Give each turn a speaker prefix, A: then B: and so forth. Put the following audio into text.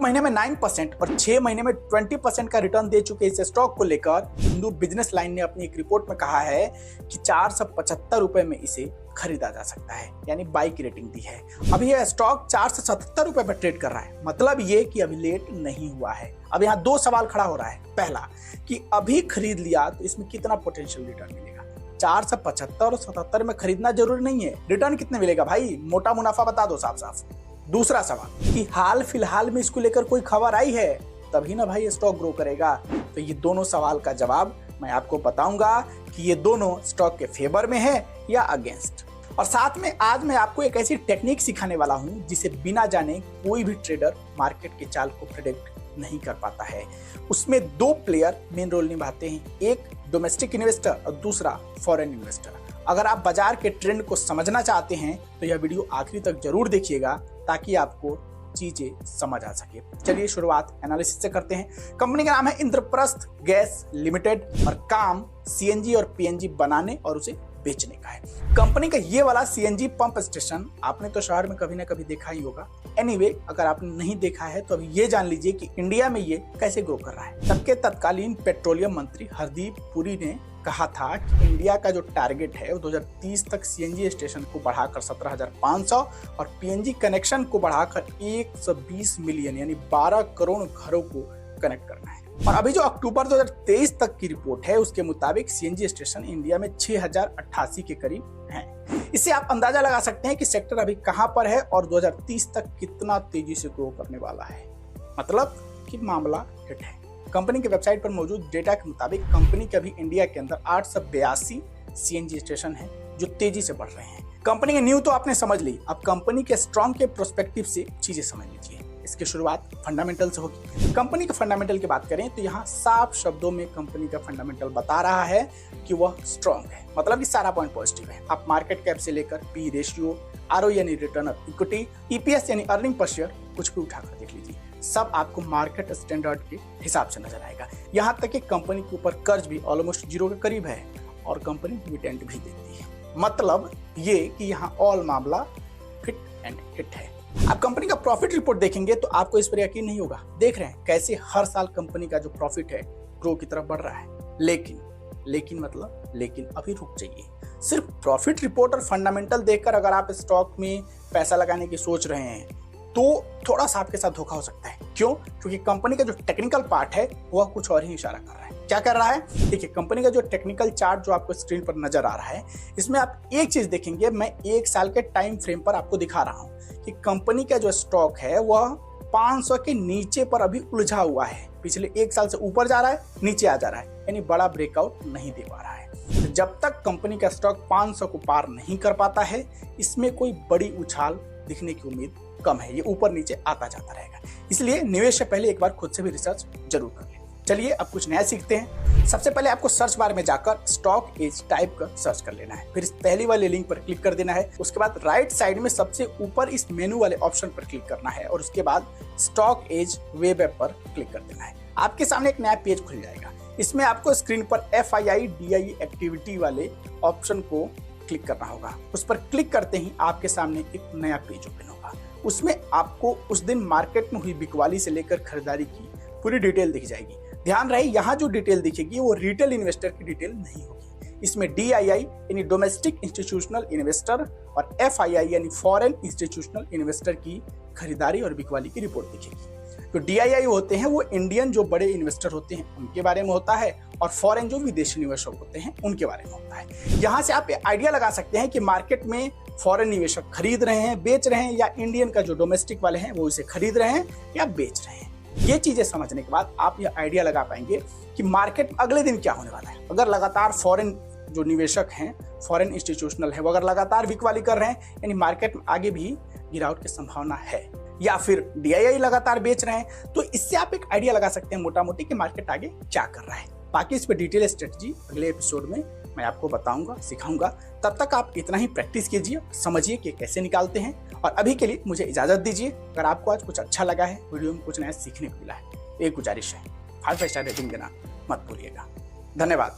A: महीने में 9% और 6 महीने में 20% का रिटर्न दे चुके इस स्टॉक को लेकर हिंदू बिजनेस लाइन ने अपनी एक रिपोर्ट में कहा है कि 475 रुपए में इसे खरीदा जा सकता है, यानी बाई की रेटिंग दी है। अभी यह स्टॉक 477 रुपए पर ट्रेड कर रहा है, मतलब ये कि अभी लेट नहीं हुआ है। अब यहाँ दो सवाल खड़ा हो रहा है। पहला कि अभी खरीद लिया तो इसमें कितना पोटेंशियल रिटर्न मिलेगा। 475 और 77 में खरीदना जरूरी नहीं है, रिटर्न कितने मिलेगा भाई, मोटा मुनाफा बता दो साफ साफ। दूसरा सवाल कि हाल फिलहाल में इसको लेकर कोई खबर आई है तभी ना भाई स्टॉक ग्रो करेगा। तो ये दोनों सवाल का जवाब मैं आपको बताऊंगा कि ये दोनों स्टॉक के फेवर में है या अगेंस्ट। और साथ में आज मैं आपको एक ऐसी टेक्निक सिखाने वाला हूं जिसे बिना जाने कोई भी ट्रेडर मार्केट के चाल को प्रेडिक्ट नहीं कर पाता है। उसमें दो प्लेयर मेन रोल निभाते हैं, एक डोमेस्टिक इन्वेस्टर और दूसरा फॉरेन इन्वेस्टर। अगर आप बाजार के ट्रेंड को समझना चाहते हैं तो यह वीडियो आखिरी तक जरूर देखिएगा ताकि आपको चीजें समझ आ सके। चलिए शुरुआत एनालिसिस से करते हैं। कंपनी का नाम है इंद्रप्रस्थ गैस लिमिटेड और काम सीएनजी और पीएनजी बनाने और उसे बेचने का है। कंपनी का ये वाला सीएनजी पंप स्टेशन आपने तो शहर में कभी ना कभी देखा ही होगा। एनीवे, अगर आपने नहीं देखा है तो अभी ये जान लीजिए कि इंडिया में ये कैसे ग्रो कर रहा है। तब के तत्कालीन पेट्रोलियम मंत्री हरदीप पुरी ने कहा था कि इंडिया का जो टारगेट है वो 2030 तक सीएनजी स्टेशन को बढ़ाकर 17,500 और पीएनजी कनेक्शन को बढ़ाकर 120 मिलियन यानी 12 करोड़ घरों को कनेक्ट करना है। और अभी जो अक्टूबर 2023 तक की रिपोर्ट है उसके मुताबिक सीएनजी स्टेशन इंडिया में 6088 के करीब हैं। इससे आप अंदाजा लगा सकते हैं कि सेक्टर अभी कहां पर है और 2030 तक कितना तेजी से ग्रो करने वाला है। मतलब कि मामला हिट है। कंपनी की वेबसाइट पर मौजूद डेटा के मुताबिक कंपनी के अभी इंडिया के अंदर 882 सीएनजी स्टेशन हैं जो तेजी से बढ़ रहे हैं। कंपनी की न्यू तो आपने समझ ली, अब कंपनी के स्ट्रॉन्ग के प्रोस्पेक्टिव से चीजें समझ लीजिए। इसकी शुरुआत फंडामेंटल से होगी। कंपनी के फंडामेंटल की बात करें तो यहाँ साफ शब्दों में कंपनी का फंडामेंटल बता रहा है कि वह स्ट्रॉन्ग है, मतलब कि सारा पॉइंट पॉजिटिव है। आप मार्केट कैप से लेकर पी रेशियो, आरओ यानी रिटर्न ऑफ इक्विटी, ईपीएस यानी अर्निंग पर शेयर, कुछ भी उठाकर देख लीजिए, सब आपको मार्केट स्टैंडर्ड के हिसाब से नजर आएगा। यहाँ तक कि कंपनी के ऊपर कर्ज भी ऑलमोस्ट जीरो के करीब है और कंपनी डिविडेंड भी देती है। मतलब ये कि यहाँ ऑल मामला फिट एंड हिट है। आप कंपनी का प्रॉफिट रिपोर्ट देखेंगे तो आपको इस पर यकीन नहीं होगा। देख रहे हैं कैसे हर साल कंपनी का जो प्रॉफिट है ग्रो की तरफ बढ़ रहा है। लेकिन अभी रुक जाइए। सिर्फ प्रॉफिट रिपोर्ट और फंडामेंटल देखकर अगर आप स्टॉक में पैसा लगाने की सोच रहे हैं तो थोड़ा सा आपके साथ धोखा हो सकता है। क्यों? क्योंकि कंपनी का जो टेक्निकल पार्ट है वह कुछ और ही इशारा कर रहा है। क्या कर रहा है? देखिए, कंपनी का जो टेक्निकल चार्ट जो आपको स्क्रीन पर नजर आ रहा है, इसमें आप एक चीज देखेंगे, मैं 1 साल के टाइम फ्रेम पर आपको दिखा रहा हूं कि कंपनी का जो स्टॉक है वह 500 के नीचे पर अभी उलझा हुआ है। पिछले 1 साल से ऊपर जा रहा है, नीचे आ जा रहा है, यानी बड़ा ब्रेकआउट नहीं दे पा रहा है। तो जब तक कंपनी का स्टॉक 500 को पार नहीं कर पाता है, इसमें कोई बड़ी उछाल दिखने की उम्मीद कम है। ये ऊपर नीचे आता जाता रहेगा। इसलिए निवेश से पहले एक बार खुद से भी रिसर्च जरूर कर लें। चलिए अब कुछ नया सीखते हैं। सबसे पहले आपको सर्च बार में जाकर स्टॉक एज टाइप का सर्च कर लेना है, फिर इस पहली वाले लिंक पर क्लिक कर देना है। उसके बाद राइट साइड में सबसे ऊपर इस मेनू वाले ऑप्शन पर क्लिक करना है और उसके बाद स्टॉक एज वेब ऐप पर क्लिक कर देना है। आपके सामने एक नया पेज खुल जाएगा। इसमें आपको स्क्रीन पर FII DIE एक्टिविटी वाले ऑप्शन को क्लिक करना होगा। उस पर क्लिक करते ही आपके सामने एक नया पेज ओपन होगा। उसमें आपको उस दिन मार्केट में हुई बिकवाली से लेकर खरीदारी की पूरी डिटेल दिख जाएगी। ध्यान रहे, यहाँ जो डिटेल दिखेगी वो रिटेल इन्वेस्टर की डिटेल नहीं होगी। इसमें DII यानी डोमेस्टिक इंस्टीट्यूशनल इन्वेस्टर और FII यानी फॉरेन इंस्टीट्यूशनल इन्वेस्टर की खरीदारी और बिकवाली की रिपोर्ट दिखेगी। तो DII होते हैं वो इंडियन जो बड़े इन्वेस्टर होते हैं उनके बारे में होता है और फॉरेन जो विदेशी निवेशक होते हैं उनके बारे में होता है। यहाँ से आप आइडिया लगा सकते हैं कि मार्केट में फॉरेन निवेशक खरीद रहे हैं, बेच रहे हैं, या इंडियन का जो डोमेस्टिक वाले हैं वो इसे खरीद रहे हैं या बेच रहे हैं। ये चीजें समझने के बाद आप ये आइडिया लगा पाएंगे कि मार्केट में अगले दिन क्या होने वाला है। अगर लगातार फॉरेन जो निवेशक हैं, फॉरेन इंस्टीट्यूशनल है, वो अगर लगातार बिकवाली कर रहे हैं यानी मार्केट में आगे भी गिरावट की संभावना है, या फिर DII लगातार बेच रहे हैं, तो इससे आप एक आइडिया लगा सकते हैं मोटा मोटी कि मार्केट आगे क्या कर रहा है। बाकी इस पे डिटेल स्ट्रेटजी अगले एपिसोड में मैं आपको बताऊंगा, सिखाऊंगा। तब तक आप इतना ही प्रैक्टिस कीजिए, समझिए कि कैसे निकालते हैं। और अभी के लिए मुझे इजाजत दीजिए। अगर आपको आज कुछ अच्छा लगा है, वीडियो में कुछ नया सीखने को मिला है, तो एक गुजारिश है, 5 स्टार रेटिंग देना मत भूलिएगा। धन्यवाद।